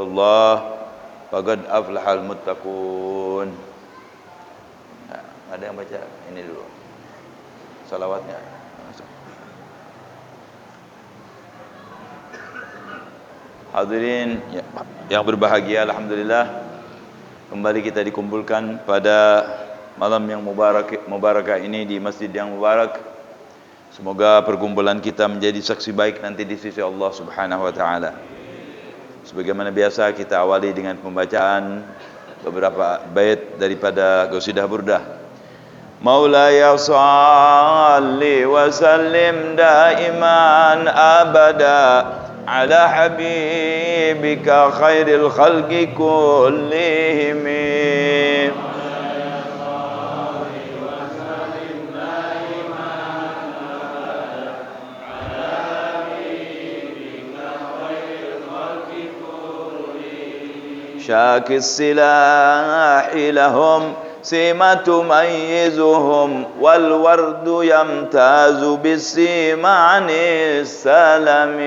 dzikrillah faqad aflahal muttaqun. Nah, ada yang baca ini dulu salawatnya. Hadirin yang berbahagia, alhamdulillah kembali kita dikumpulkan pada malam yang mubarakah ini di masjid yang mubarak. Semoga perkumpulan kita menjadi saksi baik nanti di sisi Allah Subhanahu wa taala. Sebagaimana biasa kita awali dengan pembacaan beberapa bait daripada qasidah burdah. Maulaya shalli wa sallim daiman abada ala habibika khairil khalqi kullihim. شاك السلاح لهم سمة تميزهم والورد يمتاز بالسيما عن السلم.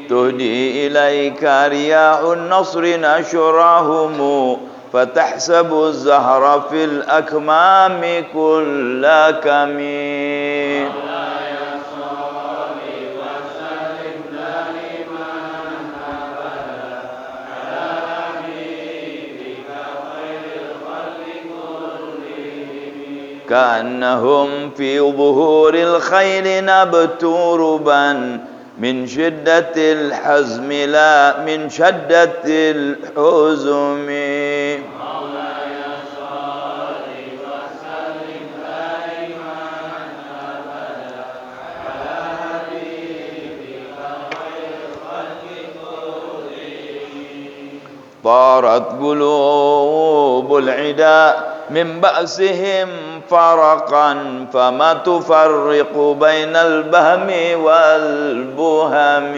تهدي إليك رياح النصر نشرهم فتحسب الزهر في الأكمام كل كمين. كأنهم في ظهور الخيل نبت ربا من شدة الحزم لا من شدة الحزم. طارت قلوب العداء من بأسهم فرقا فما تفرق بين البهم والبهم.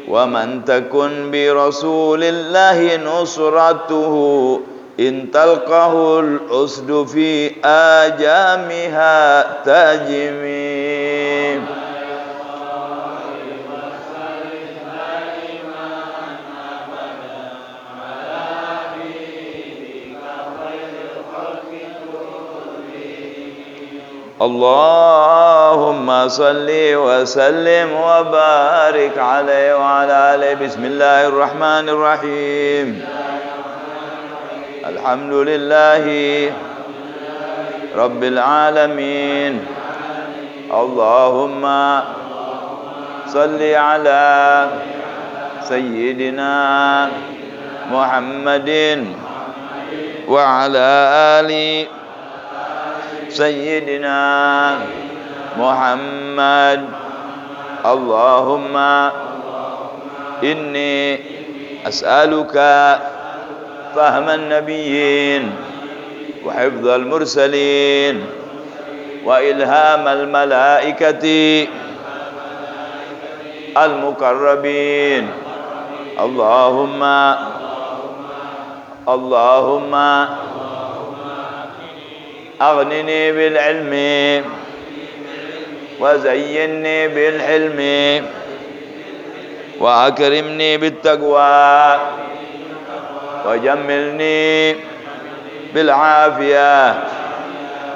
ومن تكن برسول الله نصرته إن تلقه الأسد في آجامها تجمي. اللهم صل وسلم وبارك عليه وعلى آله. بسم الله الرحمن الرحيم. الحمد لله رب العالمين. اللهم صل على سيدنا محمد وعلى آل سيدنا محمد. اللهم إني أسألك فهم النبيين وحفظ المرسلين وإلهام الملائكة المقربين. اللهم أغنني بالعلم وزينني بالحلم وأكرمني بالتقوى وجملني بالعافية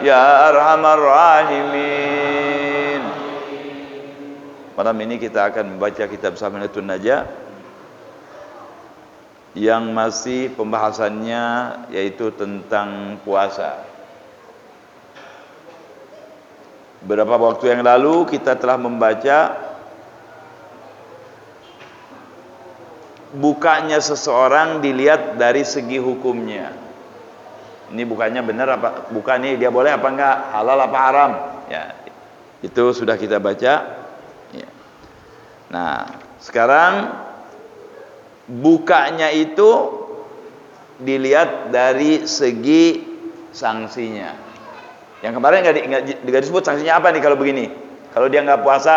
يا أرحم الراحمين. Malam ini kita akan membaca kitab Saminatun Najah yang masih pembahasannya yaitu tentang puasa. Beberapa waktu yang lalu kita telah membaca bukanya seseorang dilihat dari segi hukumnya. Ini bukanya benar apa? Bukan ini dia boleh apa enggak? Halal apa haram? Ya, itu sudah kita baca. Ya. Nah, sekarang bukanya itu dilihat dari segi sanksinya. Yang kemarin nggak disebut sanksinya apa nih kalau begini. Kalau dia nggak puasa,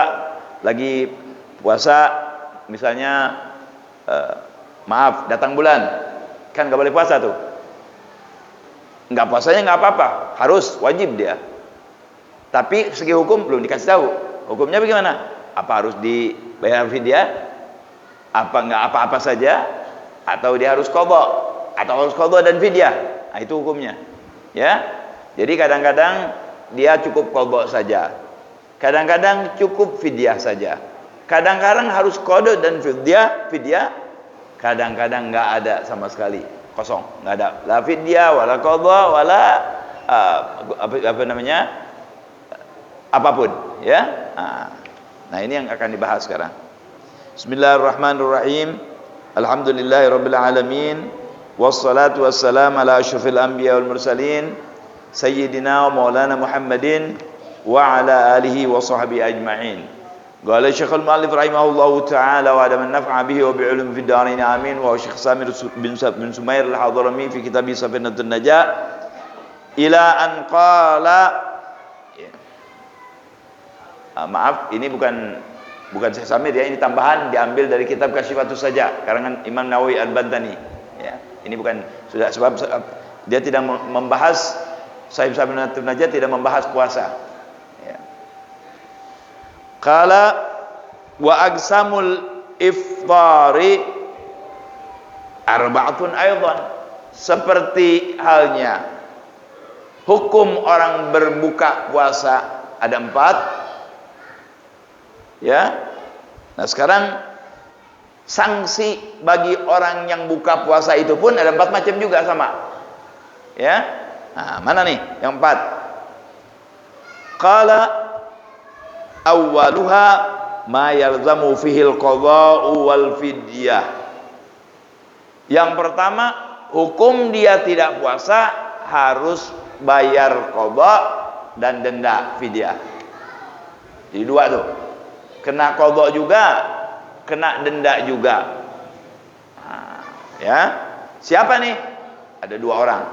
lagi puasa misalnya maaf datang bulan, kan nggak boleh puasa tuh. Nggak puasanya nggak apa-apa, harus wajib dia. Tapi segi hukum belum dikasih tahu. Hukumnya bagaimana? Apa harus dibayar fidyah? Apa nggak apa-apa saja? Atau dia harus qadha? Atau harus qadha dan fidyah? Nah, itu hukumnya. Ya. Jadi kadang-kadang dia cukup qadha saja. Kadang-kadang cukup fidyah saja. Kadang-kadang harus qadha dan fidyah. Kadang-kadang nggak ada sama sekali, kosong, nggak ada. La fidyah, wala qadha, wala apa namanya? Apapun, ya. Nah, ini yang akan dibahas sekarang. Bismillahirrahmanirrahim. Alhamdulillahirabbil alamin. Wassalatu wassalamu ala asyrofil anbiya wal mursalin sayyidina wa maulana Muhammadin wa ala alihi wa sahbihi ajma'in. Qala Syekhul Mu'allif rahimahullahu ta'ala wa adaman naf'a bihi wa bi'ulum fid darain amin. Wa Syekh Samir bin Sumair al-Hadrami fi kitab Safinatun Najah ila an qala. Maaf, ini bukan Syekh Samir ya, ini tambahan diambil dari kitab Kasyifatus Saja karangan Imam Nawawi Al-Bantani ya. Ini bukan sudah sebab dia tidak membahas Sahih Safinatun Najah, tidak membahas puasa ya. Qala wa aqsamul iftari arba'atun aidan, seperti halnya hukum orang berbuka puasa ada 4 ya. Nah, sekarang sanksi bagi orang yang buka puasa itu pun ada 4 macam juga sama. Ya. Nah, mana nih yang 4? Qala awwaluha ma yalzamu fihi al-qadha'u wal fidyah. Yang pertama, hukum dia tidak puasa harus bayar qadha dan denda fidyah. Jadi 2 tuh. Kena qadha juga, kena denda juga. Nah, ya. Siapa nih? Ada 2 orang.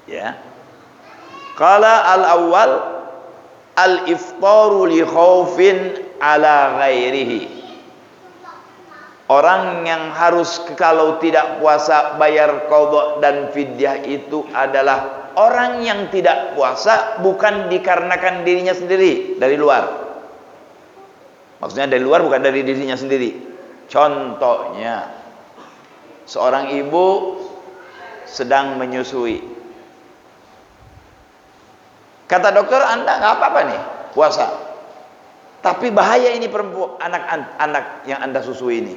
Ya. Qala al-awwal al-iftaru li khaufin ala ghairihi. Orang yang harus kalau tidak puasa bayar qadha dan fidyah itu adalah orang yang tidak puasa bukan dikarenakan dirinya sendiri, dari luar. Maksudnya dari luar, bukan dari dirinya sendiri. Contohnya, seorang ibu sedang menyusui. Kata dokter, Anda nggak apa-apa nih puasa. Tapi bahaya ini perempuan, anak-anak yang Anda susui ini.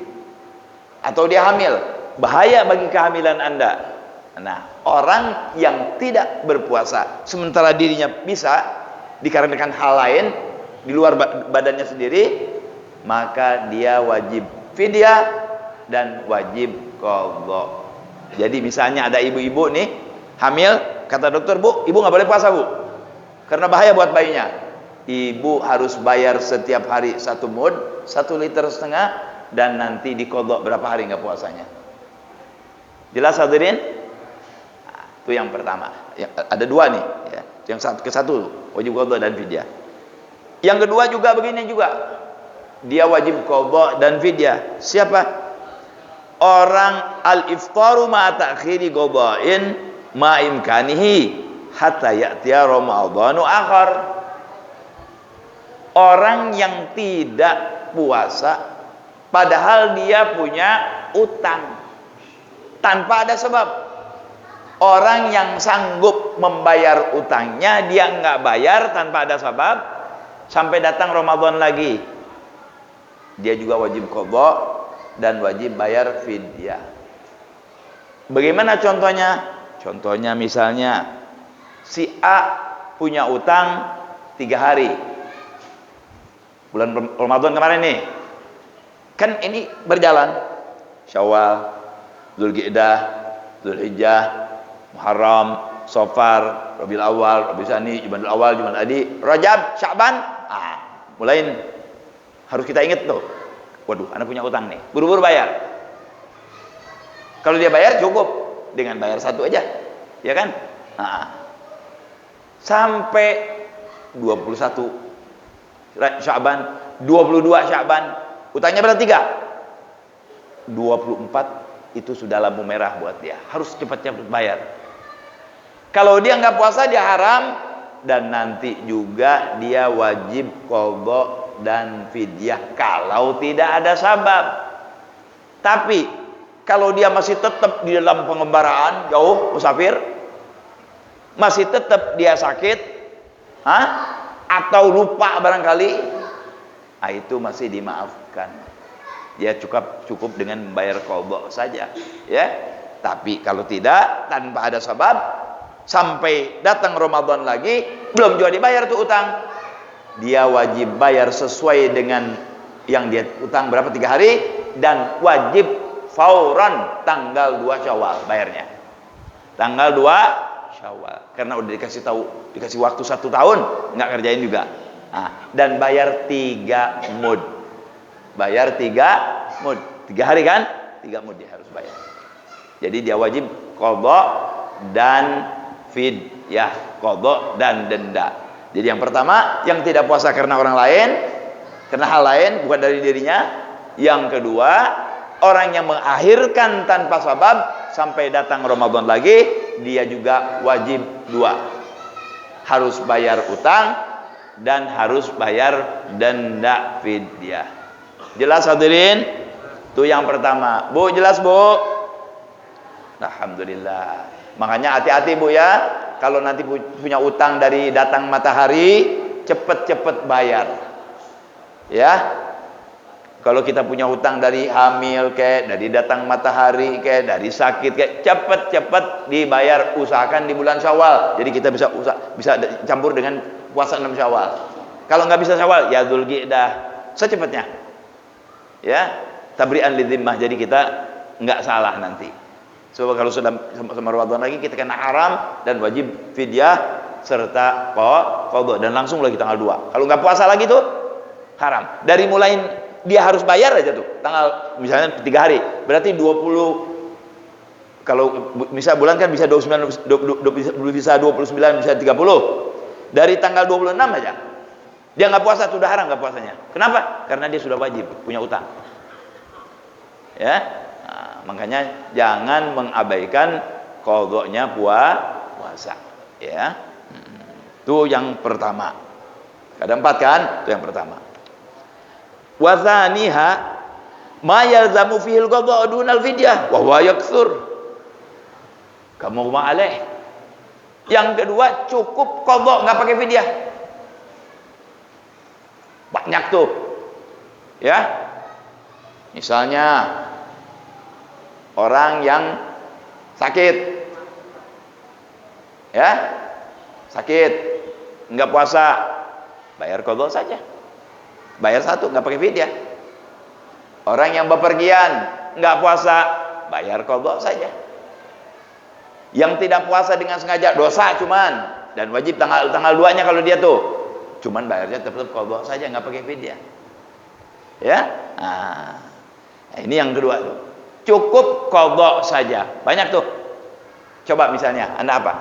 Atau dia hamil, bahaya bagi kehamilan Anda. Nah, orang yang tidak berpuasa sementara dirinya bisa dikarenakan hal lain di luar badannya sendiri, maka dia wajib fidyah dan wajib qadha. Jadi misalnya ada ibu-ibu nih hamil, kata dokter, Bu, ibu nggak boleh puasa, Bu, karena bahaya buat bayinya. Ibu harus bayar setiap hari 1 mud, 1,5 liter, dan nanti diqadha berapa hari nggak puasanya. Jelas hadirin? Nah, itu yang pertama. Ada 2 nih ya. Yang ke-1 wajib qadha dan fidyah. Yang kedua juga begini juga, dia wajib qadha dan fidyah. Siapa? Orang al-iftaru ma ta'khiri qadha'in ma imkanihi hatta ya'tiya ramadhanu akhar. Orang yang tidak puasa padahal dia punya utang tanpa ada sebab. Orang yang sanggup membayar utangnya, dia nggak bayar tanpa ada sebab sampai datang Ramadan lagi, dia juga wajib qadha dan wajib bayar fidyah. Bagaimana contohnya? Contohnya misalnya si A punya utang 3 hari bulan Ramadan kemarin nih, kan ini berjalan Syawal, Dzulqa'dah, Dzulhijjah, Muharram, Safar, Rabiul Awal, Rabiul Tsani, Jumadil Awal, Jumadil Adi, Rajab, Sya'ban. Mulai harus kita ingat tuh. Waduh, anak punya utang nih, buru-buru bayar. Kalau dia bayar cukup dengan bayar 1 aja, ya kan? Nah, sampai 21 Sya'ban, 22 Sya'ban, utangnya berapa? 3. 24 itu sudah lampu merah buat dia, harus cepat-cepat bayar. Kalau dia nggak puasa dia haram, dan nanti juga dia wajib qadha dan fidyah kalau tidak ada sabab. Tapi kalau dia masih tetap di dalam pengembaraan jauh musafir, masih tetap dia sakit, atau lupa barangkali, itu masih dimaafkan. Dia cukup dengan membayar qadha saja, ya. Tapi kalau tidak, tanpa ada sebab, sampai datang Ramadan lagi belum juga dibayar tuh utang, dia wajib bayar sesuai dengan yang dia utang berapa, 3 hari, dan wajib fauran tanggal 2 Syawal bayarnya. Tanggal 2 Syawal, karena udah dikasih tahu, dikasih waktu 1 tahun nggak kerjain juga. Dan bayar 3 mud. Bayar 3 mud. 3 hari kan? 3 mud dia harus bayar. Jadi dia wajib qadha dan fidyah, qadha dan denda. Jadi yang pertama, yang tidak puasa karena orang lain, karena hal lain bukan dari dirinya. Yang kedua, orang yang mengakhirkan tanpa sebab sampai datang Ramadan lagi, dia juga wajib 2. Harus bayar utang dan harus bayar denda fidyah. Jelas hadirin? Itu yang pertama. Bu, jelas Bu? Alhamdulillah. Makanya hati-hati Bu ya, kalau nanti punya utang dari datang matahari, cepet-cepet bayar. Ya. Kalau kita punya utang dari hamil kayak, dari datang matahari kayak, dari sakit kayak, cepet-cepet dibayar. Usahakan di bulan Syawal. Jadi kita bisa campur dengan puasa 6 Syawal. Kalau nggak bisa Syawal, ya Dzulqa'dah secepatnya. Ya, tabri'an lidzimmah. Jadi kita nggak salah nanti. So kalau sudah sama Ramadan lagi, kita kena haram dan wajib fidyah serta qadha, dan langsung lagi tanggal 2. Kalau nggak puasa lagi tuh haram. Dari mulai dia harus bayar aja tuh tanggal misalnya 3 hari, berarti 20. Kalau misal bulan kan bisa 29, bisa 29, bisa 30. Dari tanggal 26 aja dia nggak puasa, sudah haram nggak puasanya. Kenapa? Karena dia sudah wajib punya utang. Ya, makanya jangan mengabaikan qadhanya puasa. Ya, itu yang pertama. Ada 4 kan? Itu yang pertama. Wa tsaniha ma yalzamu fihi al-qadha dunal fidyah wa huwa yakthur. Kamu ma'aleh. Yang kedua, cukup qadha, nggak pakai fidyah. Banyak tuh. Ya. Misalnya orang yang sakit. Ya. Sakit, nggak puasa, bayar qadha saja. Bayar 1, nggak pakai fidyah. Orang yang bepergian, nggak puasa, bayar qadha saja. Yang tidak puasa dengan sengaja, dosa cuman, dan wajib tanggal 2-nya kalau dia tuh, cuman bayarnya tetap qadha saja, nggak pakai fidyah. Ya, nah, ini yang kedua tuh, cukup qadha saja. Banyak tuh. Coba misalnya, Anda apa?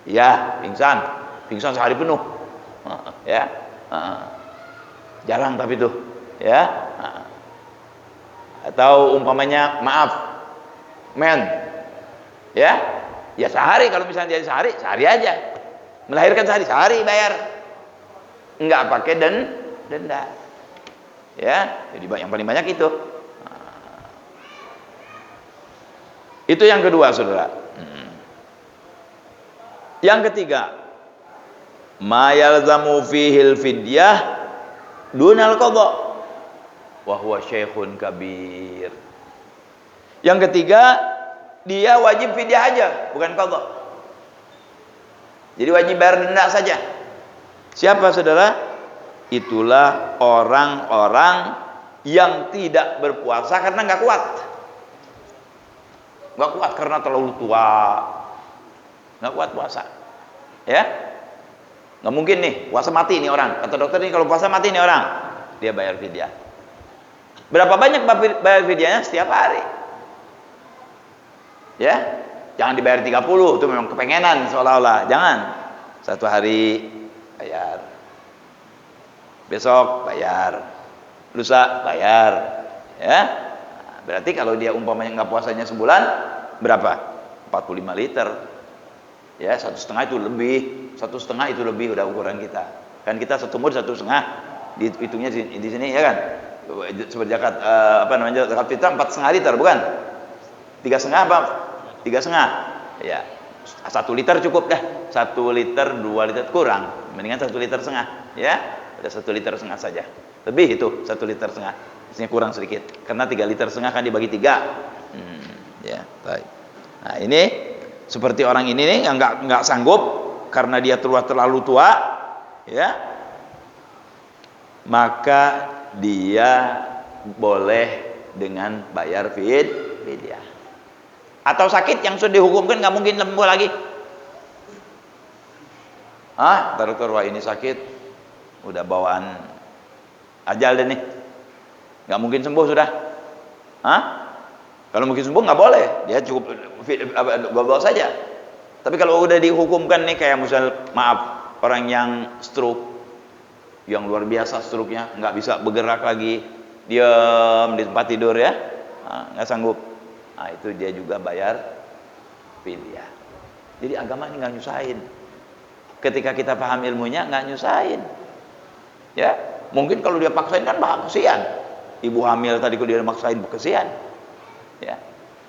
Ya, pingsan sehari penuh. Ya, jarang tapi tuh, ya. Atau umpamanya, maaf, ya sehari, kalau misalnya jadi sehari aja, melahirkan sehari bayar, nggak pakai denda. Ya, jadi yang paling banyak itu. Itu yang kedua, saudara. Yang ketiga, ma yalzamu fihil fidyah dunal qadha wa huwa syaikhun kabir. Yang ketiga, dia wajib fidyah aja, bukan qadha. Jadi wajib bayar denda saja. Siapa saudara? Itulah orang-orang yang tidak berpuasa karena nggak kuat. Nggak kuat karena terlalu tua. Nggak kuat puasa. Ya? Nggak mungkin nih, puasa mati nih orang. Kata dokter nih, kalau puasa mati nih orang. Dia bayar fidyah. Berapa banyak bayar fidyahnya? Setiap hari. Ya? Jangan dibayar 30, itu memang kepengenan seolah-olah. Jangan. Satu hari bayar. Besok bayar. Lusa bayar. Ya. Berarti kalau dia umpamanya nggak puasanya sebulan, berapa? 45 liter. Ya, 1,5 itu lebih. 1,5 itu lebih udah ukuran kita. Kan kita setumur 1,5. Dihitungnya di sini ya kan. Seperti zakat zakat fitrah 4,5 liter bukan? 3,5 apa? 3,5. Ya. 1 liter cukup dah. 1 liter 2 liter kurang. Mendingan 1,5 liter, ya. Udah 1,5 liter saja. Lebih itu 1,5 liter. Isinya kurang sedikit. Karena 3,5 liter kan dibagi 3. Ya, baik. Nah, ini seperti orang ini nih yang nggak sanggup karena dia terlalu tua, ya. Maka dia boleh dengan bayar fidyah. Atau sakit yang sudah dihukumkan nggak mungkin sembuh lagi. Dokter, wah ini sakit, udah bawaan ajal deh nih, nggak mungkin sembuh sudah. Kalau mungkin sembuh nggak boleh, dia cukup bawa saja. Tapi kalau udah dihukumkan nih, kayak misal maaf orang yang stroke, yang luar biasa stroke-nya, nggak bisa bergerak lagi, diam di tempat tidur ya, nggak sanggup. Nah, itu dia juga bayar fidyah. Jadi agama ini nggak nyusahin. Ketika kita paham ilmunya nggak nyusahin. Ya, mungkin kalau dia paksain kan kesian. Ibu hamil tadi kalau dia maksain kesian. Ya.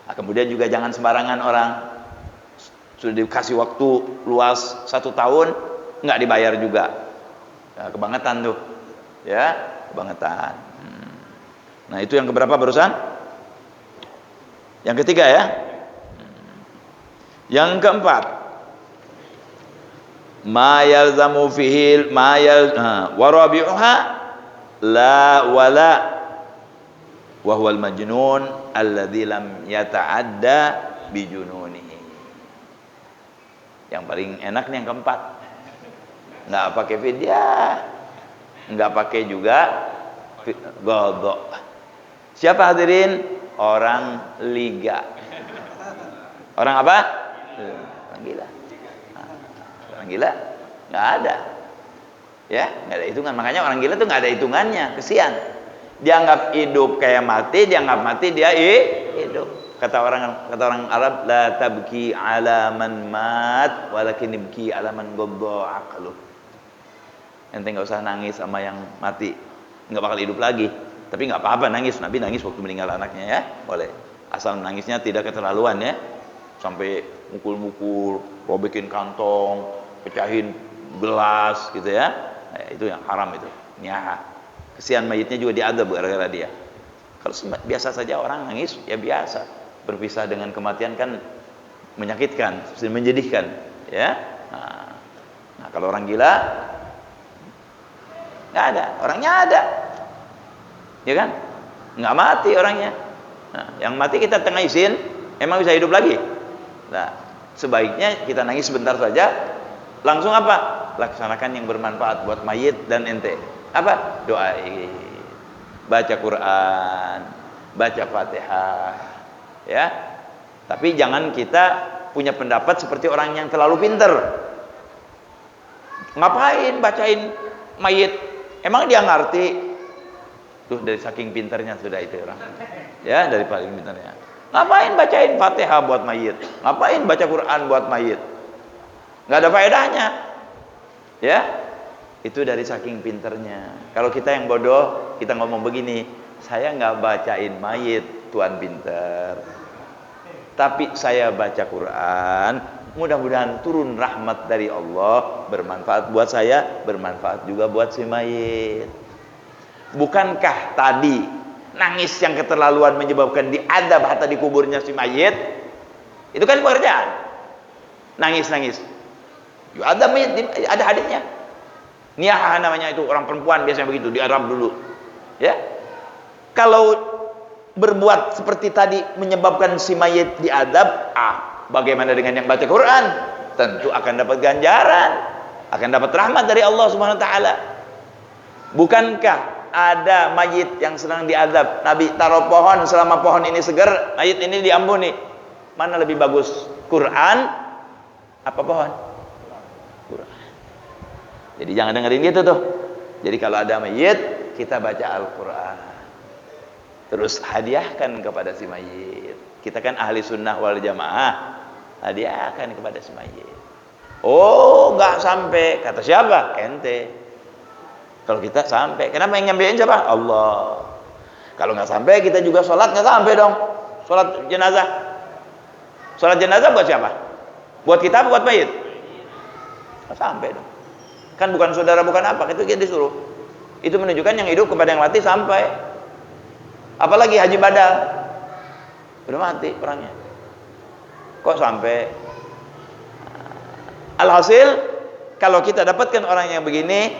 Nah, kemudian juga jangan sembarangan orang sudah dikasih waktu luas 1 tahun nggak dibayar juga. Nah, kebangetan tuh, ya, kebangetan. Nah, itu yang keberapa barusan? Yang ketiga ya. Yang keempat, ma yalzamu fihil warabi'uha la wala wa huwal majnun alladzi lam yata'adda bijununihi. Yang paling enak nih yang keempat. Nggak pakai fidyah, nggak pakai juga qadha. Siapa hadirin? Orang liga. Orang apa? Orang gila. Orang gila nggak ada, ya, nggak ada hitungan. Makanya orang gila tuh nggak ada hitungannya, kesian. Dianggap hidup kayak mati, dianggap mati dia hidup. Kata orang Arab, la tabki ala man mat, walakin ibki ala man ghadha aqlu. Ente nggak usah nangis sama yang mati, nggak bakal hidup lagi. Tapi nggak apa-apa nangis. Nabi nangis waktu meninggal anaknya, ya, boleh. Asal nangisnya tidak keterlaluan, ya, sampai mukul-mukul, robekin kantong, pecahin gelas, gitu ya. Nah, itu yang haram itu. Niyaha. Kesian mayitnya juga diadab gara-gara dia. Kalau biasa saja orang nangis, ya biasa. Berpisah dengan kematian kan menyakitkan, menjadikan, ya. Nah, kalau orang gila nggak ada, orangnya ada, ya kan? Nggak mati orangnya. Nah, yang mati kita tengisin, emang bisa hidup lagi? Nah, sebaiknya kita nangis sebentar saja, langsung apa? Laksanakan yang bermanfaat buat mayit dan ente. Apa? Doain, baca Quran, baca Fatihah, ya. Tapi jangan kita punya pendapat seperti orang yang terlalu pinter. Ngapain bacain mayit? Emang dia ngerti? Tuh, dari saking pinternya sudah itu orang. Ya, dari paling pinternya. Ngapain bacain Fatihah buat mayit? Ngapain baca Quran buat mayit? Nggak ada faedahnya. Ya, itu dari saking pinternya. Kalau kita yang bodoh, kita ngomong begini, saya nggak bacain mayit, Tuhan pinter. Tapi saya baca Quran, mudah-mudahan turun rahmat dari Allah, bermanfaat buat saya, bermanfaat juga buat si mayit. Bukankah tadi nangis yang keterlaluan menyebabkan diadab hatta di kuburnya si mayit? Itu kan pekerjaan. Nangis-nangis. Ada mayit, ada hadisnya. Niyahah namanya itu, orang perempuan biasanya begitu, di Arab dulu. Ya. Kalau berbuat seperti tadi menyebabkan si mayit diadab, bagaimana dengan yang baca Quran? Tentu akan dapat ganjaran, akan dapat rahmat dari Allah Subhanahu wa taala. Bukankah ada mayit yang sedang diadab, Nabi taruh pohon, selama pohon ini segar, mayit ini diampuni. Mana lebih bagus? Quran apa pohon? Quran. Jadi jangan dengerin gitu tuh. Jadi kalau ada mayit, kita baca Al-Quran, terus hadiahkan kepada si mayit. Kita kan ahli sunnah wal jamaah, hadiahkan kepada si mayit. Oh, nggak sampai, kata siapa? Ente. Kalau kita sampai, kenapa yang nyampein siapa? Allah. Kalau nggak sampai, kita juga sholat nggak sampai dong. Sholat jenazah. Sholat jenazah buat siapa? Buat kita, buat mayit? Nggak sampai dong. Kan bukan saudara, bukan apa, itu kita disuruh. Itu menunjukkan yang hidup kepada yang mati sampai. Apalagi haji badal, udah mati orangnya, kok sampai. Alhasil, kalau kita dapatkan orang yang begini,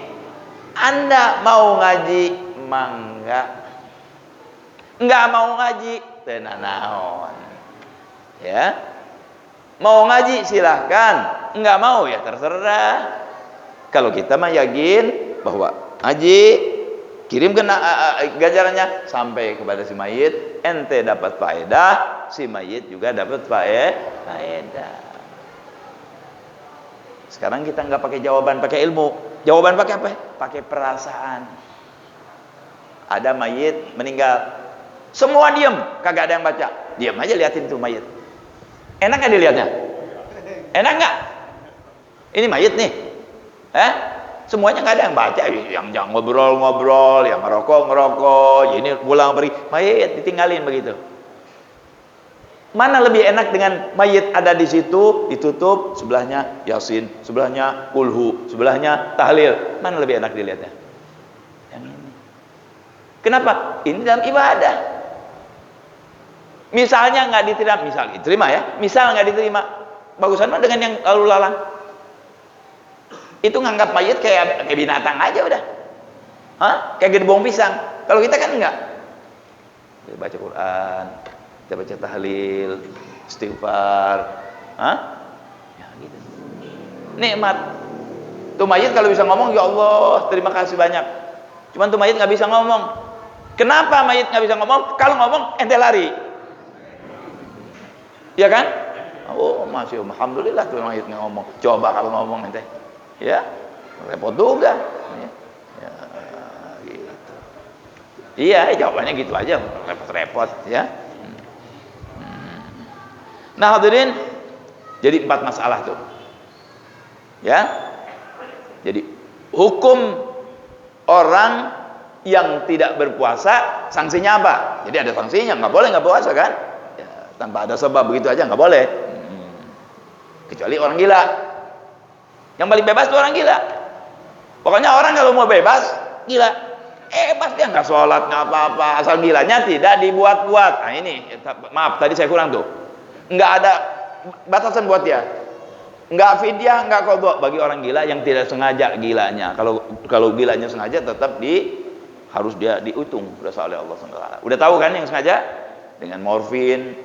Anda mau ngaji mangga, nggak mau ngaji tenanaon, ya. Mau ngaji silahkan, nggak mau ya terserah. Kalau kita mah yakin bahwa haji, kirimkan ganjarannya sampai kepada si mayit, ente dapat faedah, si mayit juga dapat faedah. Sekarang kita nggak pakai jawaban, pakai ilmu. Jawaban pakai apa? Pakai perasaan. Ada mayit meninggal, semua diem, kagak ada yang baca. Diam aja liatin tuh mayit. Enak nggak dilihatnya? Enak nggak? Ini mayit nih. Semuanya nggak ada yang baca, yang ngobrol-ngobrol, yang ngerokok, ini pulang pergi, mayit ditinggalin begitu. Mana lebih enak dengan mayit ada di situ, ditutup, sebelahnya Yasin, sebelahnya Kulhu, sebelahnya tahlil, mana lebih enak dilihatnya? Yang ini. Kenapa? Ini dalam ibadah. Misalnya nggak diterima, misal diterima ya, misal nggak diterima, bagusan mana dengan yang lalu lalang? Itu nganggap mayit kayak binatang aja udah. Kayak gerbong pisang. Kalau kita kan enggak. Kita baca Quran, kita baca tahlil, istighfar. Ya gitu. Nikmat. Tuh mayit kalau bisa ngomong, ya Allah, terima kasih banyak. Cuman tuh mayit nggak bisa ngomong. Kenapa mayit nggak bisa ngomong? Kalau ngomong ente lari. Ya kan? Oh, masih alhamdulillah tuh mayit nggak ngomong. Coba kalau ngomong ente. Ya, repot juga. Ya, gitu. Iya, jawabannya gitu aja, repot-repot ya. Nah, hadirin, jadi 4 masalah tuh. Ya. Jadi hukum orang yang tidak berpuasa, sanksinya apa? Jadi ada sanksinya, nggak boleh nggak puasa kan? Ya, tanpa ada sebab begitu aja nggak boleh. Kecuali orang gila. Yang paling bebas itu orang gila. Pokoknya orang kalau mau bebas, gila. Bebas dia nggak sholat, nggak apa-apa. Asal gilanya tidak dibuat-buat. Nah ini, maaf tadi saya kurang tuh. Nggak ada batasan buat dia. Nggak fidyah, nggak qadha bagi orang gila yang tidak sengaja gilanya. Kalau gilanya sengaja tetap harus dia dihitung berasal oleh Allah SWT. Udah tahu kan yang sengaja? Dengan morfin,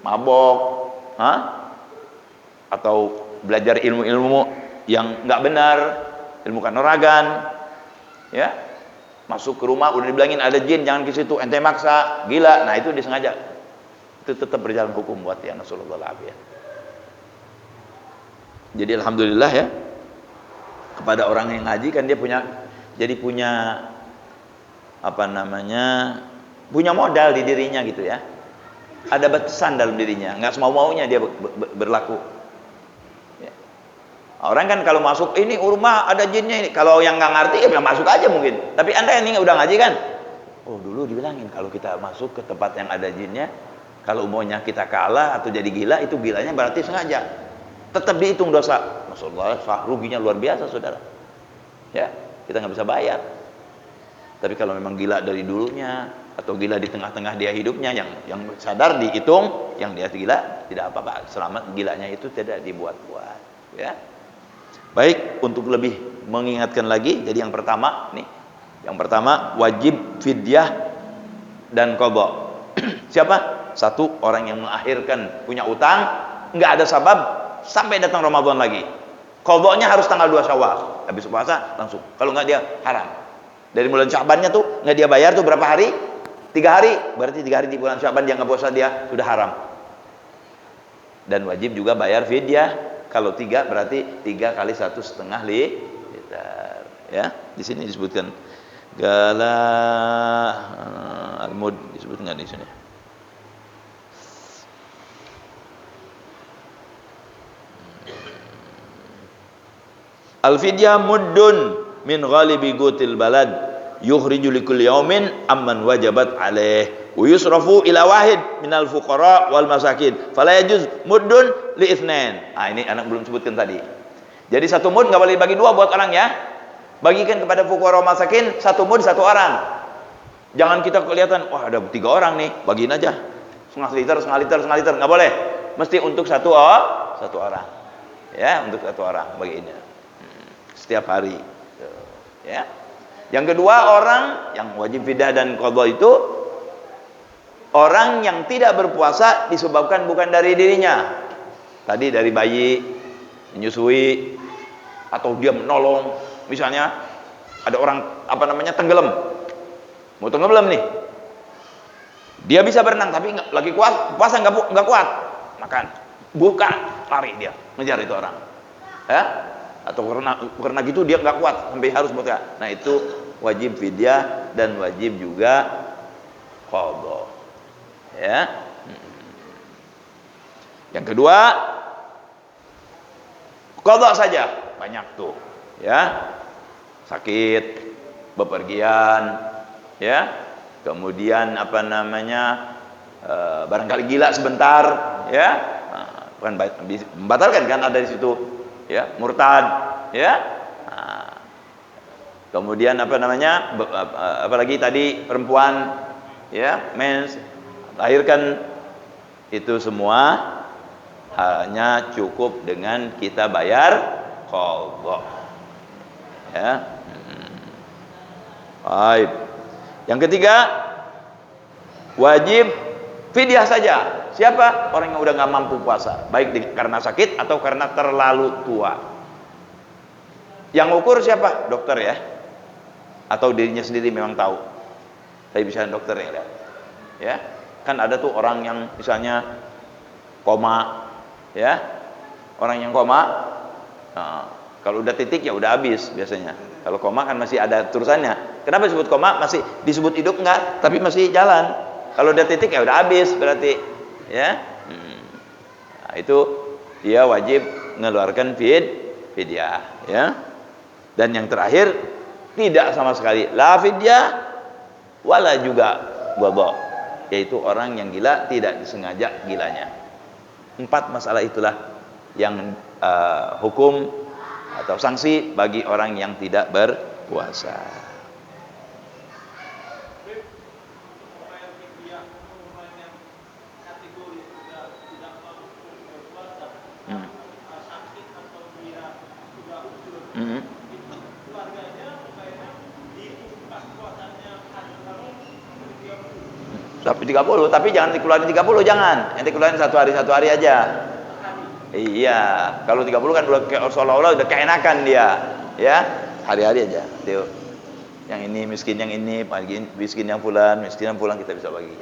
mabok, atau belajar ilmu-ilmu yang nggak benar, ilmu kanuragan, ya, masuk ke rumah udah dibilangin ada jin, jangan ke situ, ente maksa, gila, nah itu disengaja, itu tetap berjalan hukum buat ya Rasulullah ya. Jadi alhamdulillah ya, kepada orang yang ngaji kan dia punya punya modal di dirinya gitu ya, ada batasan dalam dirinya, nggak semau-maunya dia berlaku. Orang kan kalau masuk ini rumah ada jinnya ini, kalau yang nggak ngerti ya masuk aja mungkin. Tapi anda ini udah ngaji kan? Oh dulu dibilangin kalau kita masuk ke tempat yang ada jinnya, kalau maunya kita kalah atau jadi gila, itu gilanya berarti sengaja. Tetap dihitung dosa. Maksudnya ruginya luar biasa saudara. Ya kita nggak bisa bayar. Tapi kalau memang gila dari dulunya atau gila di tengah-tengah dia hidupnya, yang sadar dihitung, yang dia gila tidak apa-apa selama gilanya itu tidak dibuat-buat. Ya. Baik, untuk lebih mengingatkan lagi, jadi yang pertama wajib fidyah dan qadha. Siapa? Satu, orang yang mengakhirkan punya utang, nggak ada sabab sampai datang Ramadan lagi. Qadhanya harus tanggal 2 Syawal, habis puasa langsung. Kalau nggak dia haram. Dari bulan Sya'bannya tuh nggak dia bayar tuh berapa hari? 3 hari, berarti 3 hari di bulan Sya'ban dia nggak puasa, dia sudah haram. Dan wajib juga bayar fidyah. Kalau 3 berarti 3 kali 1,5 liter. Ya, di sini disebutkan gala al-mud, disebut nggak di sini? Al-fidyah muddun min ghalibi gutil balad yukhriju likulli yaumin amman wajabat alaih wa yusrafu ila wahid minal fuqara wal masakin fala yajuz muddun li itsnain. Ini anak belum sebutkan tadi. Jadi 1 mud enggak boleh dibagi 2 buat orang ya. Bagikan kepada fuqara masakin 1 mud 1 orang. Jangan kita kelihatan wah ada 3 orang nih, bagiin aja. Setengah liter, enggak boleh. Mesti untuk satu orang. Ya, untuk 1 orang bagiinnya. Setiap hari. Ya. Yang kedua, orang yang wajib fidyah dan qadha itu orang yang tidak berpuasa disebabkan bukan dari dirinya. Tadi dari bayi, menyusui, atau dia menolong. Misalnya ada orang tenggelam. Mau tenggelam nih. Dia bisa berenang tapi lagi puasa nggak kuat. Makan, buka, lari dia, ngejar itu orang. Ya? Atau karena gitu dia nggak kuat sampai harus buka. Nah, itu wajib fidyah dan wajib juga qadha. Ya. Yang kedua, qadha saja, banyak tuh, ya. Sakit, bepergian, ya. Kemudian barangkali gila sebentar, ya. Bukan membatalkan kan ada di situ, ya, murtad, ya. Kemudian apalagi tadi perempuan, ya, mens, lahirkan, itu semua hanya cukup dengan kita bayar qadha. Ya. Baik. Yang ketiga, wajib fidyah saja. Siapa? Orang yang udah nggak mampu puasa, baik karena sakit atau karena terlalu tua. Yang ukur siapa? Dokter ya. Atau dirinya sendiri memang tahu. Saya bisa dokter ya. Ya. Kan ada tuh orang yang misalnya koma, ya. Orang yang koma, kalau udah titik ya udah habis biasanya. Kalau koma kan masih ada terusannya. Kenapa disebut koma? Masih disebut hidup enggak, tapi masih jalan. Kalau udah titik ya udah habis berarti, ya. Nah, itu dia wajib mengeluarkan fidyah, ya. Dan yang terakhir, tidak sama sekali la fidyah wala juga qadha, yaitu orang yang gila tidak disengaja gilanya. 4 masalah itulah yang hukum atau sanksi bagi orang yang tidak berpuasa. Sampai 30, tapi jangan dikeluarin 30, jangan. Yang dikeluarin satu hari aja. Iya, kalau 30 kan udah seolah-olah udah keenakan dia, ya. Hari-hari aja. Tuh. Yang ini miskin, yang ini miskin yang fulan kita bisa bagi.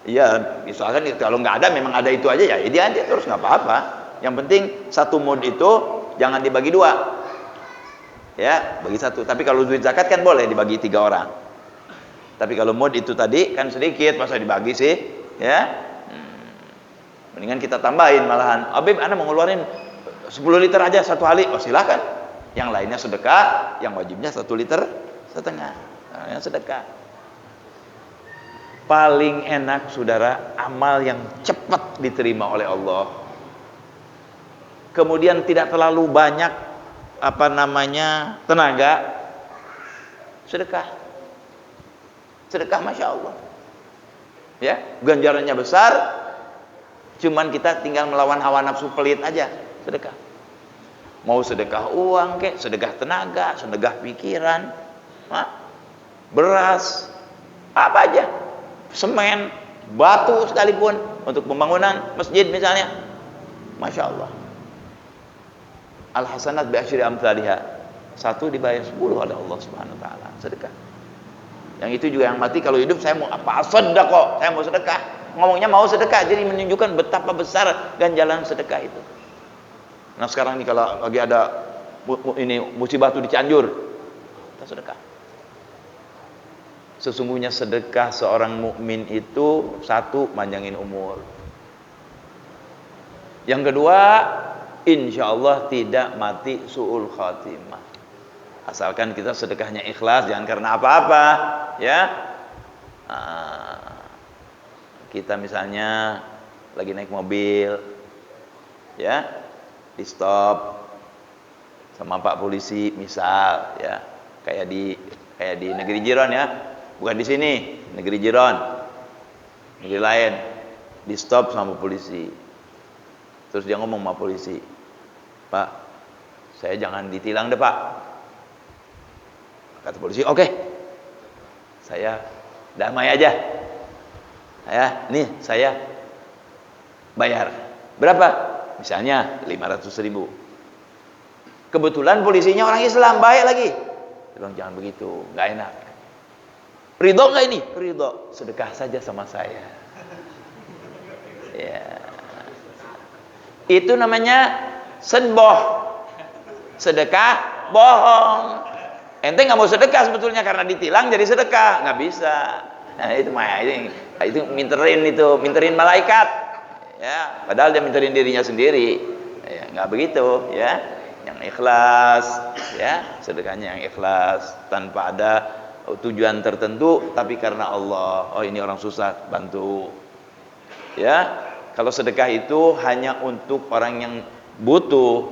Iya, misalkan kalau nggak ada memang ada itu aja ya, dia terus nggak apa-apa. Yang penting 1 mud itu jangan dibagi 2. Ya, bagi 1. Tapi kalau duit zakat kan boleh dibagi 3 orang. Tapi kalau mud itu tadi kan sedikit, masa dibagi sih, ya. Mendingan kita tambahin malahan. Habib, Anda mau ngeluarin 10 liter aja 1 hari. Oh, silakan. Yang lainnya sedekah, yang wajibnya 1,5 liter. Yang sedekah. Paling enak, saudara, amal yang cepat diterima oleh Allah. Kemudian tidak terlalu banyak tenaga. Sedekah, Masya Allah, ya, ganjarannya besar. Cuman kita tinggal melawan hawa nafsu pelit aja. Sedekah, mau sedekah uang kek, sedekah tenaga, sedekah pikiran, beras, apa aja, semen, batu sekalipun untuk pembangunan masjid misalnya, Masya Allah. Al hasanat bi asyri amsalihha, 1 dibayar 10 oleh Allah Subhanahu wa taala. Sedekah. Yang itu juga yang mati kalau hidup saya mau apa? Sedekah, saya mau sedekah. ngomongnya mau sedekah, jadi menunjukkan betapa besar ganjaran sedekah itu. Nah sekarang ini kalau lagi ada ini musibah tuh di Cianjur, kita sedekah. Sesungguhnya sedekah seorang mukmin itu satu, manjangin umur. Yang kedua, insya Allah tidak mati su'ul khatimah. Asalkan kita sedekahnya ikhlas, jangan karena apa-apa, ya. Kita misalnya lagi naik mobil, ya, di stop sama Pak Polisi, misal, ya, kayak di negeri jiran, ya, bukan di sini, negeri jiran, negeri lain, di stop sama polisi. Terus dia ngomong sama polisi, Pak, saya jangan ditilang deh Pak. Kata polisi, oke, saya damai aja, ya, nih saya bayar berapa? Misalnya 500.000. Kebetulan polisinya orang Islam, baik lagi. Dia bilang jangan begitu, nggak enak. Ridho nggak ini? Ridho, sedekah saja sama saya. Ya. Itu namanya sedboh, sedekah bohong. Ente nggak mau sedekah sebetulnya karena ditilang jadi sedekah, nggak bisa. Nah, itu mah itu minterin malaikat, ya. Padahal dia minterin dirinya sendiri, ya, nggak begitu, ya. Yang ikhlas, ya, sedekahnya yang ikhlas tanpa ada tujuan tertentu, tapi karena Allah. Oh ini orang susah, bantu, ya. Kalau sedekah itu hanya untuk orang yang butuh,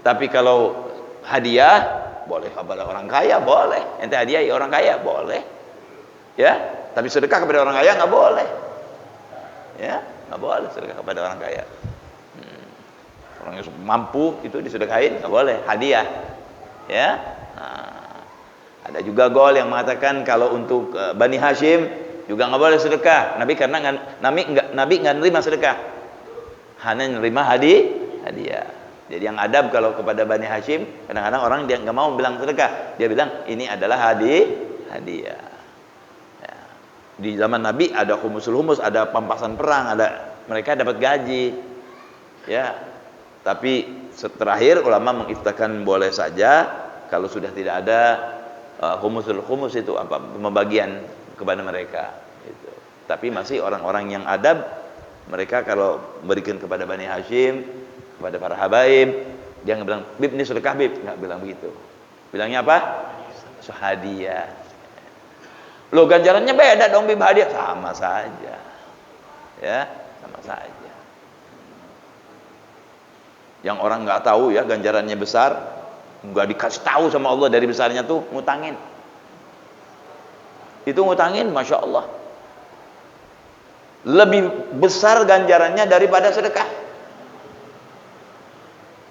tapi kalau hadiah boleh kepada orang kaya, boleh. Ente hadiah orang kaya, boleh. Ya, tapi sedekah kepada orang kaya nggak boleh. Ya, nggak boleh sedekah kepada orang kaya. Orang yang mampu itu disedekahin, nggak boleh. Hadiah. Ya. Nah, ada juga gol yang mengatakan kalau untuk Bani Hashim juga nggak boleh sedekah. Nabi karena Nabi nggak nerima sedekah, hanya nerima hadiah. Jadi yang adab kalau kepada Bani Hashim, kadang-kadang orang dia nggak mau bilang sedekah, dia bilang ini adalah hadiah. Ya. Di zaman Nabi ada humusul humus, ada pampasan perang, ada mereka dapat gaji, ya. Tapi terakhir ulama mengiftahkan boleh saja kalau sudah tidak ada humusul humus itu apa pembagian kepada mereka. Gitu. Tapi masih orang-orang yang adab, mereka kalau berikan kepada Bani Hashim, kepada para habaib, dia nggak bilang bib ini sedekah bib, nggak bilang begitu. Bilangnya apa? Hadiah. Lo ganjarannya beda dong bib, hadiah sama saja, ya, sama saja. Yang orang nggak tahu ya ganjarannya besar, nggak dikasih tahu sama Allah dari besarnya tuh ngutangin. Itu ngutangin, masya Allah, lebih besar ganjarannya daripada sedekah.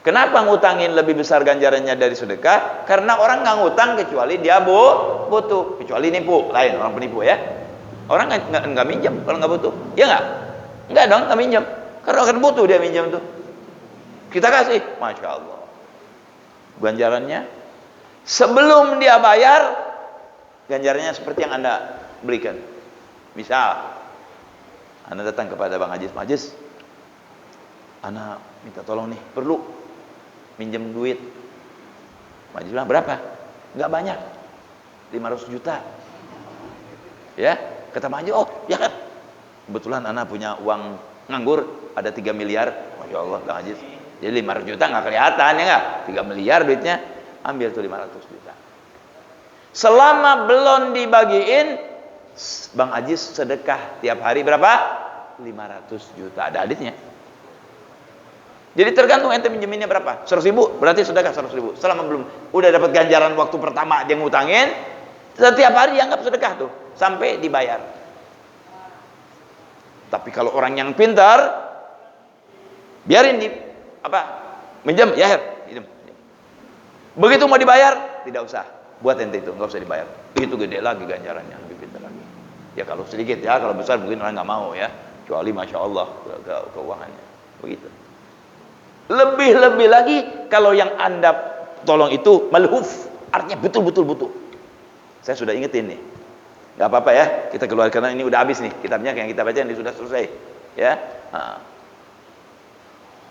Kenapa ngutangin lebih besar ganjarannya dari sedekah? Karena orang nggak ngutang kecuali dia butuh, kecuali nipu, lain orang penipu, ya. Orang nggak minjem kalau nggak butuh, ya nggak dong, nggak minjem karena akan butuh dia minjem tuh. Kita kasih, masya Allah, ganjarannya sebelum dia bayar, ganjarannya seperti yang Anda berikan. Misal Anda datang kepada Bang Ajis, Majis, Anda minta tolong nih, perlu minjem duit. Majis bilang berapa? Nggak banyak, 500 juta. Ya, kata Majis, oh ya kan, kebetulan Anda punya uang nganggur ada 3 miliar, masya Allah Bang Ajis. Jadi 500 juta nggak kelihatan, ya nggak? 3 miliar duitnya, ambil tuh 500 juta. Selama belum dibagiin, Bang Ajis sedekah tiap hari berapa? 500 juta. Ada hadisnya. Jadi tergantung ente minjeminnya berapa. 100.000 berarti sedekah 100.000. Selama belum udah dapat ganjaran waktu pertama dia ngutangin, setiap hari dianggap sedekah tuh sampai dibayar. Tapi kalau orang yang pintar, biarin di minjem ya, minjem. Begitu mau dibayar, tidak usah. Buat ente itu nggak usah dibayar. Itu gede lagi ganjarannya, lebih pintar lagi. Ya kalau sedikit ya, kalau besar mungkin orang nggak mau ya. Kecuali masya Allah keuangannya. Begitu. Lebih lagi kalau yang Anda tolong itu malhuf, artinya betul-betul butuh. Saya sudah ingetin nih. Gak apa-apa ya, kita keluar karena ini udah habis nih kitabnya yang kita baca, ini sudah selesai. Ya,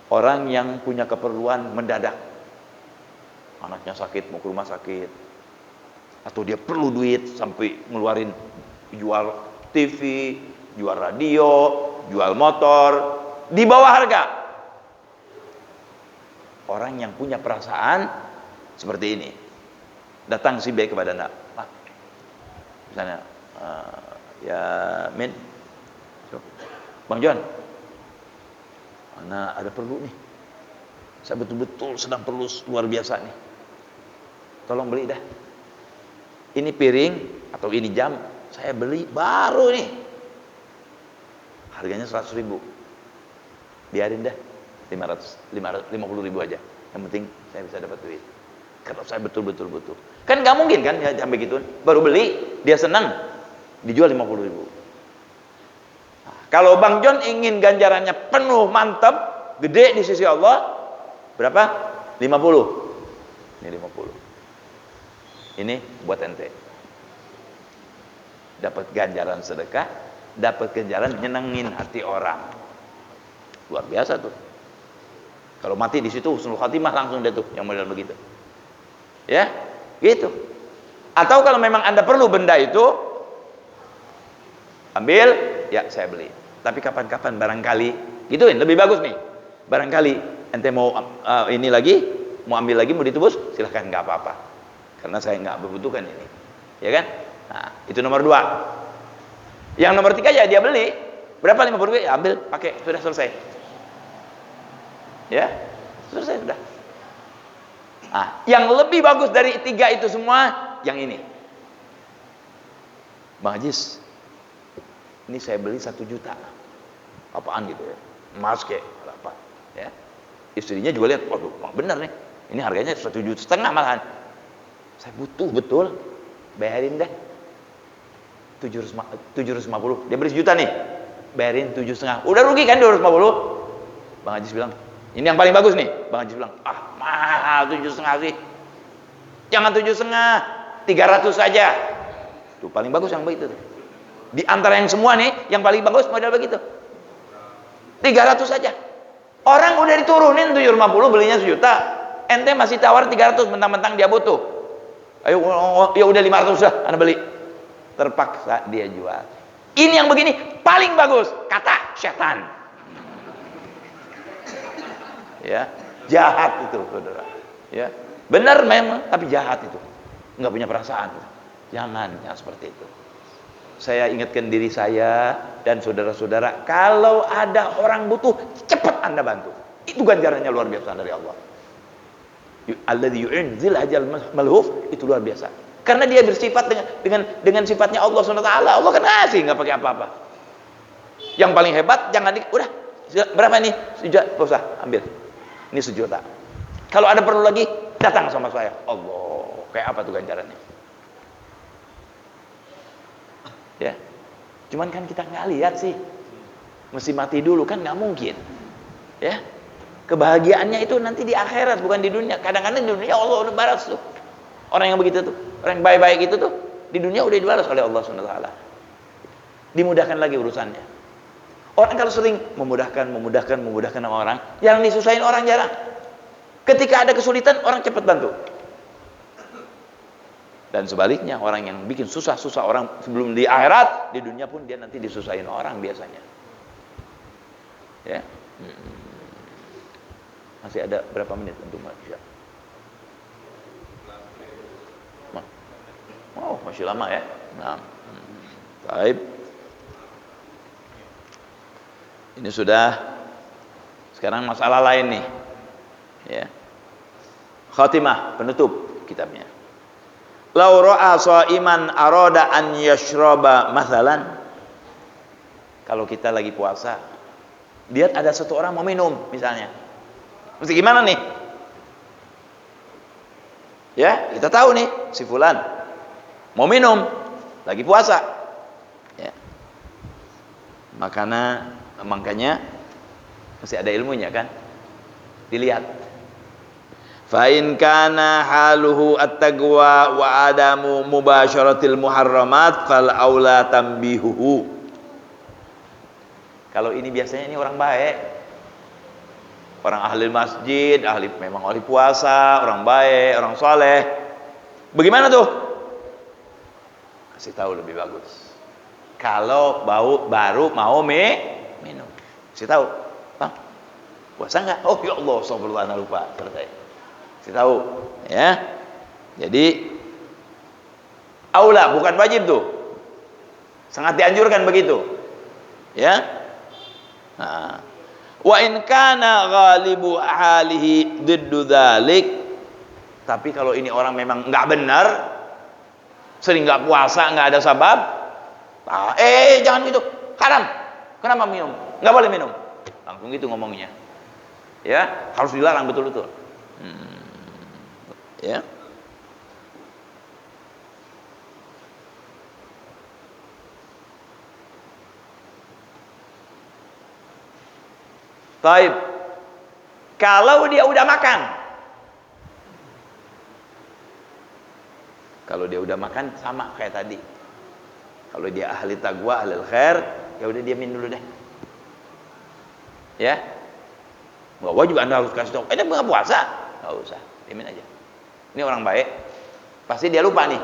orang yang punya keperluan mendadak, anaknya sakit mau ke rumah sakit, atau dia perlu duit sampai ngeluarin jual TV, jual radio, jual motor di bawah harga. Orang yang punya perasaan seperti ini, datang si B kepada Anda, misalnya, ya Min, Bang John, mana ada perlu nih, saya betul-betul sedang perlu luar biasa nih, tolong beli dah, ini piring atau ini jam saya beli baru nih, harganya 100.000, biarin dah 50.000 aja, yang penting saya bisa dapat duit. Kalau saya betul-betul butuh, kan nggak mungkin kan ya sampai gitu, baru beli dia senang, dijual 50.000. Nah, kalau Bang John ingin ganjarannya penuh, mantap, gede di sisi Allah, berapa? 50. Ini 50. Ini buat ente. Dapat ganjaran sedekah, dapat ganjaran nyenengin hati orang. Luar biasa tuh. Kalau mati di situ husnul khatimah langsung deh tuh yang model begitu. Ya, gitu. Atau kalau memang Anda perlu benda itu, ambil, ya saya beli. Tapi kapan-kapan barangkali, gituin, lebih bagus nih. Barangkali ente mau ini lagi, mau ambil lagi, mau ditebus, silahkan, nggak apa-apa. Karena saya nggak membutuhkan ini, ya kan? Nah, itu nomor 2. Yang nomor 3 ya dia beli, berapa 50.000, ya, ambil, pakai, sudah selesai. Ya, selesai sudah. Nah, yang lebih bagus dari 3 itu semua, yang ini. Bang Ajis, ini saya beli 1 juta. Apaan gitu ya? Emas kayak apa? Ya. Istrinya juga lihat, waduh, bener nih. Ini harganya 1,5 juta malahan. Saya butuh betul. Bayarin deh. 750. Dia beli 1 juta nih. Bayarin 7,5. Udah rugi kan 250? Bang Ajis bilang, ini yang paling bagus nih. Bang Ajis bilang, mahal 7,5 sih. Jangan 7,5, 300 saja. Tuh paling bagus yang begitu tuh. Di antara yang semua nih, yang paling bagus model begitu. 300 saja. Orang udah diturunin 750, belinya 1 juta. Ente masih tawar 300, mentang-mentang dia butuh. Ayo, ya udah 500 dah, Anda beli. Terpaksa dia jual. Ini yang begini paling bagus, kata setan. Ya, jahat itu, saudara. Ya, benar memang, tapi jahat itu. Nggak punya perasaan. Jangan seperti itu. Saya ingatkan diri saya dan saudara-saudara, kalau ada orang butuh, cepat Anda bantu. Itu ganjarannya luar biasa dari Allah. Alladzi yu'inzil ajal malhuf, itu luar biasa. Karena dia bersifat dengan sifatnya Allah SWT. Allah kan ngasih, nggak pakai apa-apa. Yang paling hebat, jangan udah berapa nih? 1 juta, nggak usah ambil. Ini 1 juta. Kalau ada perlu lagi, datang sama saya. Allah, kayak apa tuh ganjarannya? Ya, cuman kan kita nggak lihat sih, mesti mati dulu kan, nggak mungkin. Ya, kebahagiaannya itu nanti di akhirat, bukan di dunia. Kadang-kadang di dunia Allah udah balas tuh. Orang yang begitu tuh, orang yang baik-baik itu tuh, di dunia udah dibalas oleh Allah SWT. Dimudahkan lagi urusannya. Orang kalau sering memudahkan sama orang, yang disusahin orang jarang. Ketika ada kesulitan, orang cepat bantu. Dan sebaliknya, orang yang bikin susah-susah orang sebelum di akhirat, di dunia pun dia nanti disusahin orang biasanya. Ya. Masih ada berapa menit untuk Masya? Oh, masih lama ya. Nah. Baik. Ini sudah. Sekarang masalah lain nih. Ya. Khatimah, penutup kitabnya. Lau ra'a sha'iman arada an yashraba mathalan. Kalau kita lagi puasa, lihat ada satu orang mau minum misalnya. Mesti gimana nih? Ya, kita tahu nih si fulan mau minum, lagi puasa. Ya. Makanya mesti ada ilmunya kan? Dilihat. Fa in kana haluhu at-taqwa wa adamu mubasyaratil muharramat fal aula tambihuhu. Kalau ini biasanya ini orang baik, orang ahli masjid, memang ahli puasa, orang baik, orang soleh. Bagaimana tuh? Kasih tahu lebih bagus. Kalau baru mau minum, kasih tahu, Bang, puasa nggak? Oh ya Allah, astagfirullah, lupa, selesai. Kasih tahu, ya. Jadi aula, bukan wajib tuh. Sangat dianjurkan begitu, ya. Nah, wa in kana ghalibu halihi diddu dzalik, tapi kalau ini orang memang enggak benar, sering enggak puasa, enggak ada sabab, jangan gitu, haram. Kenapa minum? Enggak boleh minum. Langsung gitu ngomongnya. Ya, harus dilarang betul-betul. Ya. Taib. Kalau dia udah makan. Kalau dia udah makan sama kayak tadi. Kalau dia ahli taqwa, ahli khair, ya udah dia minum dulu deh. Ya. Enggak wajib Anda harus kasih tahu. Dia enggak puasa. Enggak usah, diamin aja. Ini orang baik. Pasti dia lupa nih.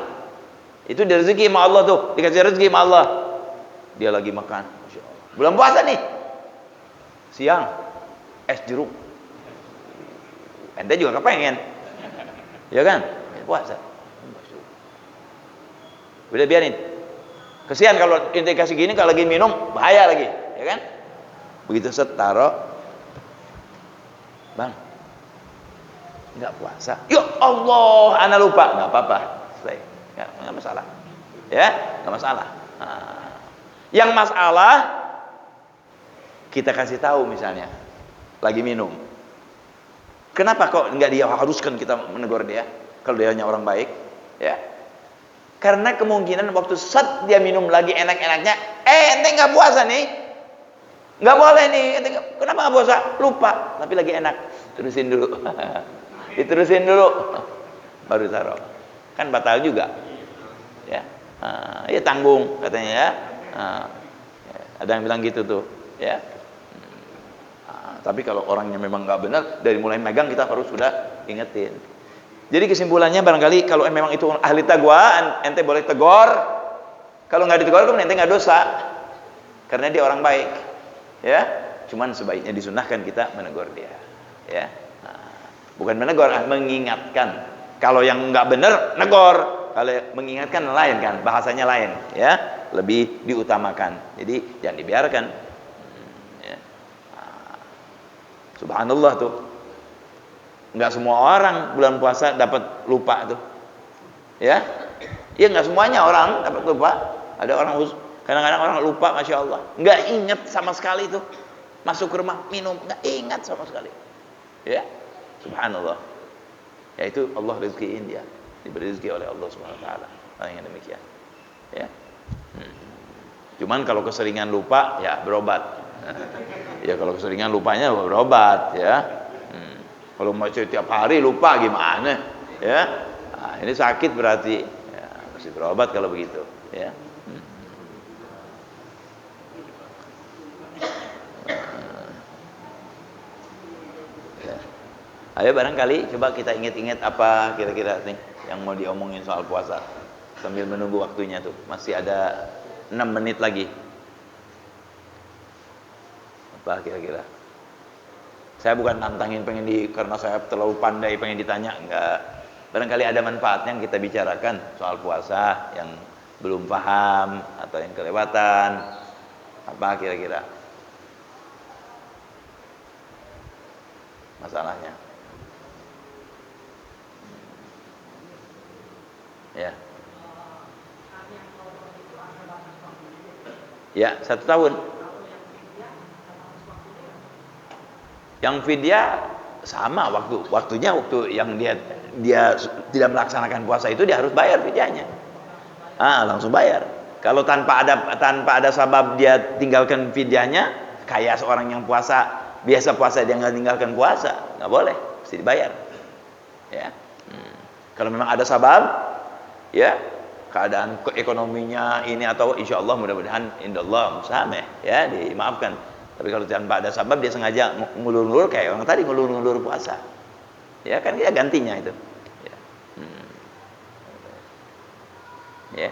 Itu dari rezeki sama Allah tuh, dikasih rezeki sama Allah. Dia lagi makan, Masya Allah. Bulan puasa nih. Siang es jeruk, ente juga kepengen, ya kan? Puasa, udah biarin. Kesian kalau ente kasih gini, kalau lagi minum bahaya lagi, ya kan? Begitu setaro, Bang, nggak puasa. Ya Allah, ana lupa, nggak apa-apa, selesai, nggak masalah, ya, nggak masalah. Nah, yang masalah kita kasih tahu misalnya. Lagi minum. Kenapa kok nggak dia haruskan kita menegur dia kalau dia hanya orang baik? Ya. Karena kemungkinan waktu set dia minum lagi enak-enaknya, ente nggak puasa nih, nggak boleh nih. Kenapa nggak puasa? Lupa. Tapi lagi enak. Terusin dulu. Diterusin dulu. Baru taruh. Kan batal juga. Ya. Ya tanggung katanya ya. Ada yang bilang gitu tuh. Ya. Tapi kalau orangnya memang nggak benar, dari mulai megang kita harus sudah ingetin. Jadi kesimpulannya barangkali kalau memang itu ahli taqwa, ente boleh tegur. Kalau nggak ditegur, kan ente nggak dosa, karena dia orang baik. Ya, cuman sebaiknya disunahkan kita menegur dia. Ya, bukan menegur, mengingatkan. Kalau yang nggak benar, negor. Kalau mengingatkan lain kan, bahasanya lain. Ya, lebih diutamakan. Jadi jangan dibiarkan. Subhanallah tuh, nggak semua orang bulan puasa dapat lupa tuh, ya, nggak semuanya orang dapat lupa. Ada orang kadang-kadang orang lupa, masya Allah, nggak ingat sama sekali tuh, masuk ke rumah minum, nggak ingat sama sekali, ya, Subhanallah. Ya itu Allah rezekiin dia, diberi rezeki oleh Allah Subhanahu Wa Taala, orang yang demikian, ya. Cuman kalau keseringan lupa, ya berobat. Ya kalau keseringan lupanya berobat, ya. Kalau mau tiap hari lupa gimana, ya. Nah, ini sakit berarti, ya, mesti berobat kalau begitu, ya. Ya. Ayo barangkali coba kita ingat-ingat apa kira-kira nih yang mau diomongin soal puasa sambil menunggu waktunya tuh, masih ada 6 menit lagi. Apa kira-kira? Saya bukan nantangin karena saya terlalu pandai pengen ditanya, enggak. Barangkali ada manfaatnya yang kita bicarakan soal puasa yang belum paham atau yang kelewatan. Apa kira-kira masalahnya? Ya. Ya, 1 tahun. Yang fidyah sama waktunya yang dia tidak melaksanakan puasa itu dia harus bayar fidyahnya. Langsung bayar. Kalau tanpa ada sabab dia tinggalkan fidyahnya, kayak seorang yang biasa puasa dia nggak tinggalkan puasa, nggak boleh, mesti dibayar. Ya. Kalau memang ada sabab, ya, keadaan ekonominya ini atau insya Allah mudah-mudahan indallah musameh, ya, dimaafkan. Tapi kalau tanpa ada sabab dia sengaja ngulur-ngulur kayak orang tadi ngulur-ngulur puasa, ya kan dia gantinya itu. Ya. Ya.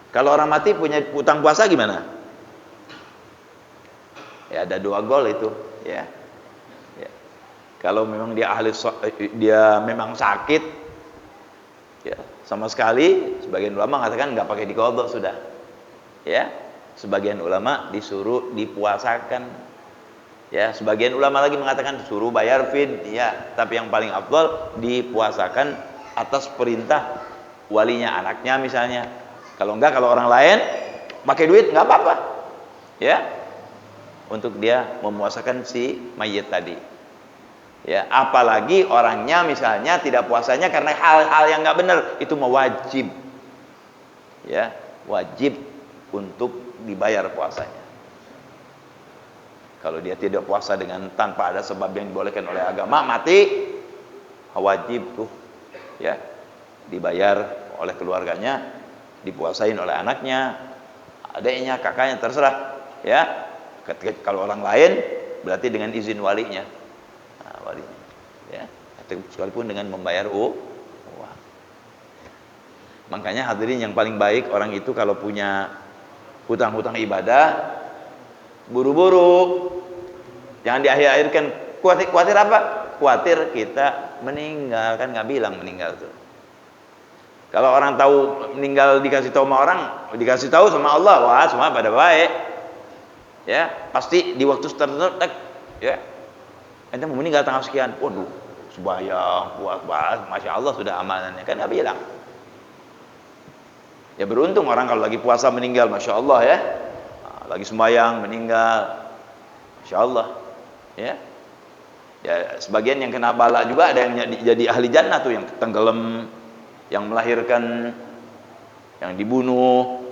Kalau orang mati punya utang puasa gimana? Ya ada 2 gol itu, ya. Ya. Kalau memang dia memang sakit, ya, sama sekali sebagian ulama mengatakan nggak pakai diqadha sudah. Ya. Sebagian ulama disuruh dipuasakan. Ya, sebagian ulama lagi mengatakan suruh bayar fid, ya, tapi yang paling afdal dipuasakan atas perintah walinya, anaknya misalnya. Kalau enggak, kalau orang lain pakai duit nggak apa-apa. Ya. Untuk dia memuasakan si mayit tadi. Ya, apalagi orangnya misalnya tidak puasanya karena hal-hal yang nggak benar, itu mewajib. Ya, wajib untuk dibayar puasanya. Kalau dia tidak puasa dengan tanpa ada sebab yang dibolehkan oleh agama, mati, wajib tuh, ya, dibayar oleh keluarganya, dipuasain oleh anaknya, adiknya, kakaknya, terserah, ya. Kalau orang lain berarti dengan izin walinya, walinya, ya, sekalipun dengan membayar uang. Makanya hadirin yang paling baik orang itu kalau punya hutang-hutang ibadah, buru-buru, jangan diakhir-akhirkan. Khawatir apa? Khawatir kita meninggal, kan nggak bilang meninggal tuh. Kalau orang tahu meninggal dikasih tahu sama orang, dikasih tahu sama Allah, wah semua pada baik. Ya, pasti di waktu tertentu, ya, ente mau meninggal tanggal sekian, waduh, sembahyang, puas, masya Allah sudah amanannya, kan nggak bilang. Ya beruntung orang kalau lagi puasa meninggal, masya Allah ya. Lagi sembahyang meninggal, insya Allah, ya. Ya sebagian yang kena bala juga ada yang jadi ahli jannah tuh, yang tenggelam, yang melahirkan, yang dibunuh,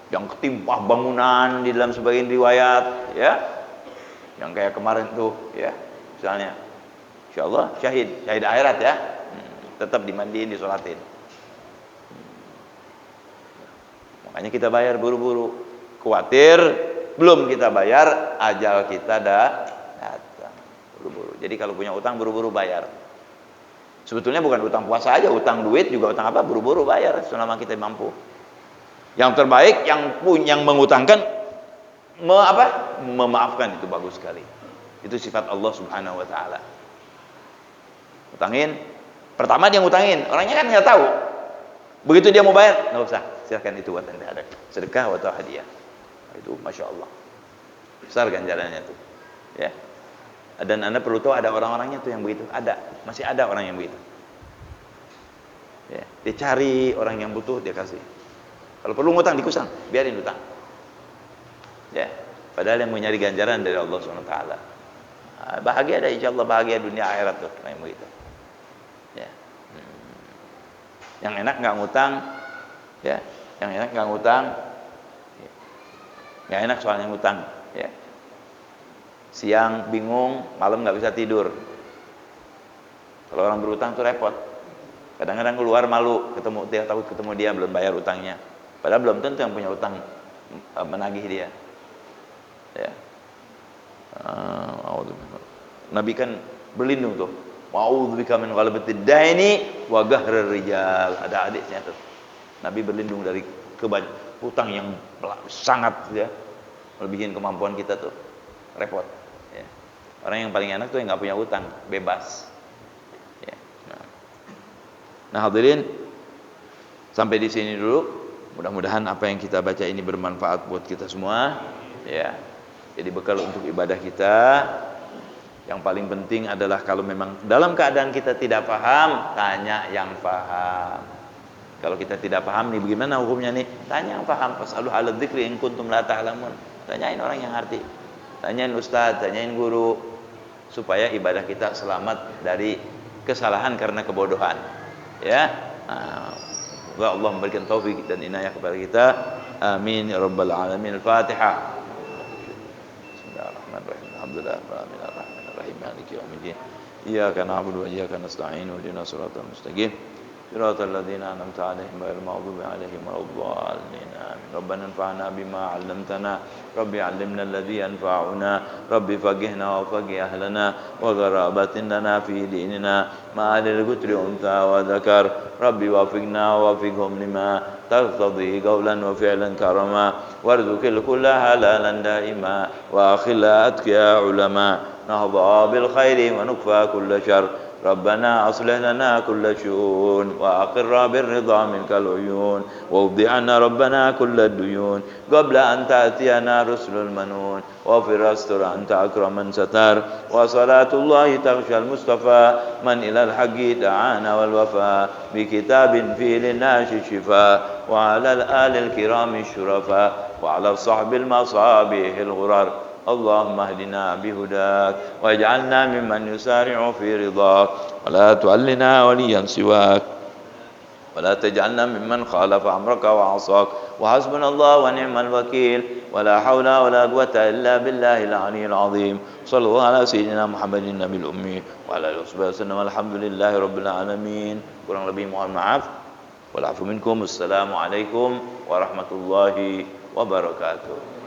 yang ketimpa bangunan di dalam sebagian riwayat, ya. Yang kayak kemarin tuh, ya, misalnya, insya Allah syahid akhirat ya, tetap dimandiin, disolatin. Makanya kita bayar buru-buru. Khawatir belum kita bayar, ajal kita datang. Buru-buru. Jadi kalau punya utang buru-buru bayar. Sebetulnya bukan utang puasa aja, utang duit juga utang apa, buru-buru bayar selama kita mampu. Yang terbaik yang mengutangkan memaafkan, itu bagus sekali. Itu sifat Allah Subhanahu wa taala. Utangin, pertama dia ngutangin, orangnya kan nggak tahu. Begitu dia mau bayar, nggak usah, silakan itu buat anda, ada sedekah atau hadiah. Itu masya Allah besar ganjarannya tuh, ya. Dan anda perlu tahu ada orang-orangnya tuh yang begitu, masih ada orang yang begitu, ya. Dia cari orang yang butuh, dia kasih. Kalau perlu ngutang dikusang, biarin utang, ya. Padahal yang mau nyari ganjaran dari Allah SWT, bahagia ada, insya Allah bahagia dunia akhirat tuh kayak begitu, ya. Yang enak nggak ngutang, ya. Yang enak nggak ngutang. Nggak enak soalnya ngutang, ya. Siang bingung, malam nggak bisa tidur. Kalau orang berutang tuh repot. Kadang-kadang keluar malu, takut ketemu dia belum bayar utangnya. Padahal belum tentu yang punya utang menagih dia. Ya. Nabi kan berlindung tuh. Wa'udzubika min ghalabatid daini wa ghahrir rijal. Ada hadisnya tuh. Nabi berlindung dari hutang yang sangat, ya, melebihin kemampuan kita tuh, repot, ya. Orang yang paling enak tuh yang nggak punya hutang, bebas, ya. Nah hadirin, sampai di sini dulu. Mudah-mudahan apa yang kita baca ini bermanfaat buat kita semua, ya. Jadi bekal untuk ibadah kita. Yang paling penting adalah kalau memang dalam keadaan kita tidak paham, tanya yang paham. Kalau kita tidak paham nih bagaimana hukumnya nih, tanya yang paham. Fasalu ala dzikri in kuntum la ta'lamun. Tanyain orang yang ngerti. Tanyain ustaz, tanyain guru, supaya ibadah kita selamat dari kesalahan karena kebodohan. Ya. Semoga Allah memberikan taufik dan inayah kepada kita. Amin ya rabbal alamin. Al-Fatihah. Bismillahirrahmanirrahim. Alhamdulillah rabbil alamin. مالك يوم الدين إياك نعبد وإياك نستعين واهدنا الصراط المستقيم صراط الذين أنعمت عليهم غير المغضوب عليهم ولا الضالين آمين ربنا انفعنا بما علمتنا ربي علمنا الذي ينفعنا ربي فقهنا وفقه أهلنا وغرابة لنا في ديننا ما أهل القتل أنثى وذكر ربي وفقنا ووفقهم لما تقتضي قولا وفعلا كرما وارزق الكل حلالا دائما وأخل أتقياء علما نهضى بالخير ونكفى كل شر ربنا أصلح لنا كل شؤون وأقر بالرضا منك العيون واوضع عنا ربنا كل الديون قبل أن تأتينا رسل المنون وفي استر أنت أكرم من ستر وصلاة الله تغشى المصطفى من إلى الحق دعانا والوفاء بكتاب فيه للناس الشفاء وعلى الآل الكرام الشرفاء وعلى الصحب المصابيح الغرر اللهم اهدنا بهداك واجعلنا ممن يسارع في رضاك ولا تعلنا وليا سواك ولا تجعلنا ممن خالف أمرك وعصاك وحسبنا الله ونعم الوكيل ولا حول ولا قوة إلا بالله العلي العظيم صلى الله على سيدنا محمد النبي الأمي وعلى آله وصحبه وسلم والحمد لله رب العالمين. Kurang lebih mohon maaf. Wal afu minkum. Assalamualaikum warahmatullahi wabarakatuh.